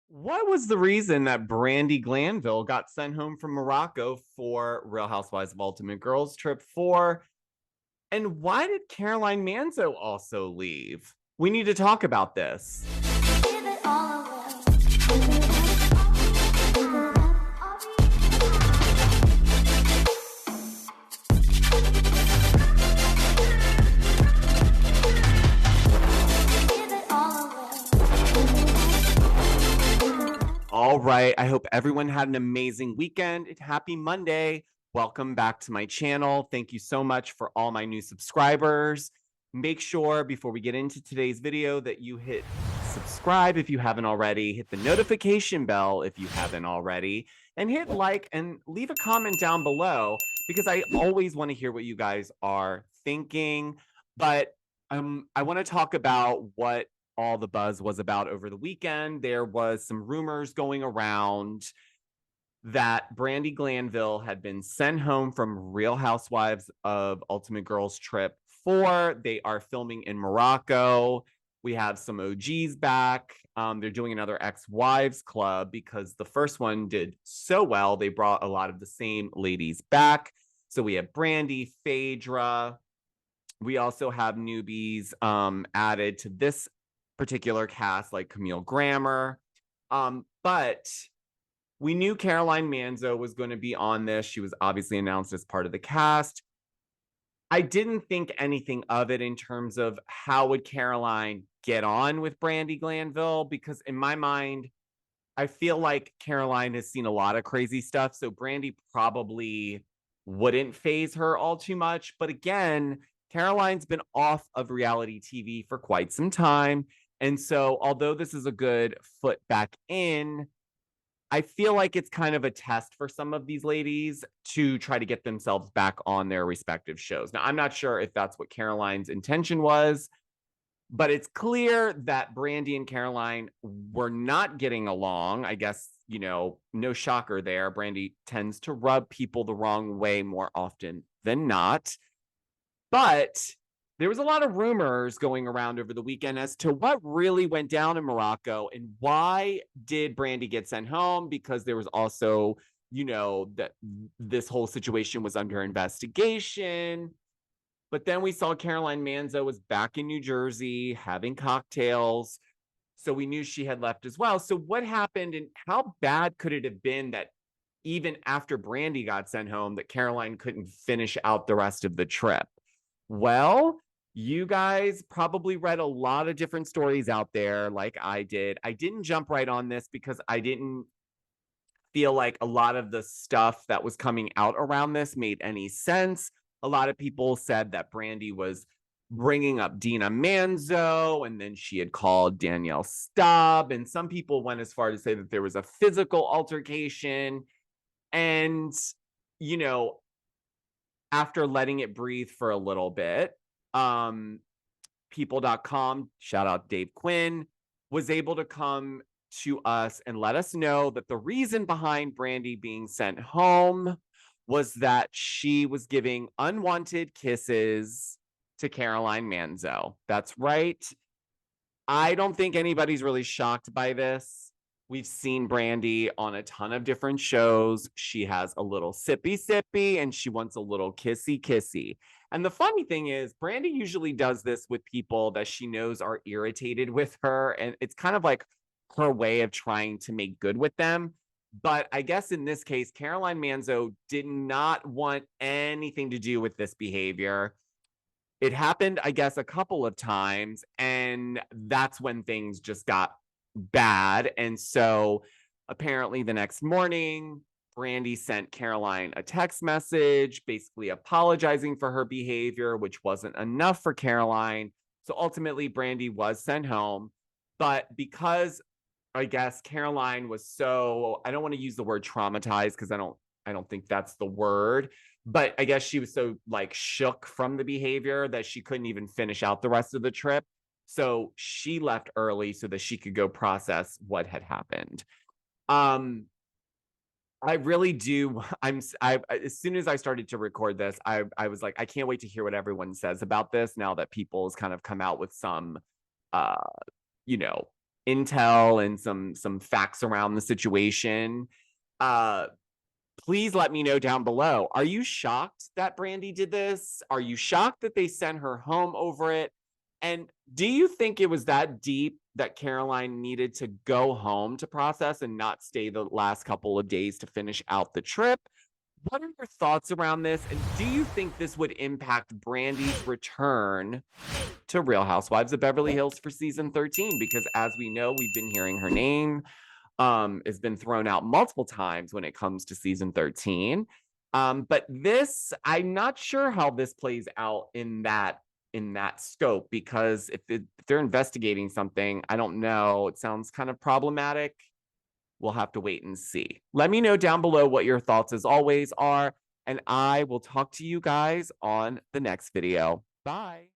What was the reason that Brandi Glanville got sent home from Morocco for Real Housewives of Ultimate Girls Trip 4? And why did Caroline Manzo also leave? We need to talk about this. All right. I hope everyone had an amazing weekend. Happy Monday. Welcome back to my channel. Thank you so much for all my new subscribers. Make sure before we get into today's video that you hit subscribe if you haven't already, hit the notification bell if you haven't already, and hit like and leave a comment down below because I always want to hear what you guys are thinking. But I want to talk about what all the buzz was about over the weekend. There was some rumors going around that Brandi Glanville had been sent home from Real Housewives of Ultimate Girls Trip 4. They are filming in Morocco. We have some OGs back. They're doing another ex-wives club because the first one did so well. They brought a lot of the same ladies back. So we have Brandi, Phaedra. We also have newbies added to this particular cast, like Camille Grammer. But we knew Caroline Manzo was going to be on this. She was obviously announced as part of the cast. I didn't think anything of it in terms of how would Caroline get on with Brandi Glanville, because in my mind, I feel like Caroline has seen a lot of crazy stuff. So Brandi probably wouldn't phase her all too much. But again, Caroline's been off of reality TV for quite some time. And so although this is a good foot back in, I feel like it's kind of a test for some of these ladies to try to get themselves back on their respective shows. Now, I'm not sure if that's what Caroline's intention was, but it's clear that Brandi and Caroline were not getting along. I guess, no shocker there. Brandi tends to rub people the wrong way more often than not. But there was a lot of rumors going around over the weekend as to what really went down in Morocco and why did Brandi get sent home, because there was also, that this whole situation was under investigation. But then we saw Caroline Manzo was back in New Jersey having cocktails. So we knew she had left as well. So what happened and how bad could it have been that even after Brandi got sent home, that Caroline couldn't finish out the rest of the trip? Well, you guys probably read a lot of different stories out there like I did. I didn't jump right on this because I didn't feel like a lot of the stuff that was coming out around this made any sense. A lot of people said that Brandi was bringing up Dina Manzo, and then she had called Danielle Staub. And some people went as far to say that there was a physical altercation. And, after letting it breathe for a little bit, people.com, shout out Dave Quinn, was able to come to us and let us know that the reason behind Brandi being sent home was that she was giving unwanted kisses to Caroline Manzo. That's right. I don't think anybody's really shocked by this. We've seen Brandi on a ton of different shows. She has a little sippy and she wants a little kissy. And the funny thing is, Brandi usually does this with people that she knows are irritated with her. And it's kind of like her way of trying to make good with them. But I guess in this case, Caroline Manzo did not want anything to do with this behavior. It happened, I guess, a couple of times, and that's when things just got bad. And so apparently the next morning, Brandi sent Caroline a text message basically apologizing for her behavior, which wasn't enough for Caroline. So ultimately, Brandi was sent home. But because I guess Caroline was so, I don't want to use the word traumatized because I don't think that's the word, but I guess she was so like shook from the behavior that she couldn't even finish out the rest of the trip. So she left early so that she could go process what had happened. I really do. As soon as I started to record this, I was like, I can't wait to hear what everyone says about this now that people's kind of come out with some, uh, you know, intel and some facts around the situation, uh, please let me know down below. Are you shocked that Brandi did this? Are you shocked that they sent her home over it? And do you think it was that deep that Caroline needed to go home to process and not stay the last couple of days to finish out the trip? What are your thoughts around this? And do you think this would impact Brandi's return to Real Housewives of Beverly Hills for season 13? Because as we know, we've been hearing her name has been thrown out multiple times when it comes to season 13. But this, I'm not sure how this plays out in that scope, because if they're investigating something, I don't know. It sounds kind of problematic. We'll have to wait and see. Let me know down below what your thoughts as always are, and I will talk to you guys on the next video. Bye.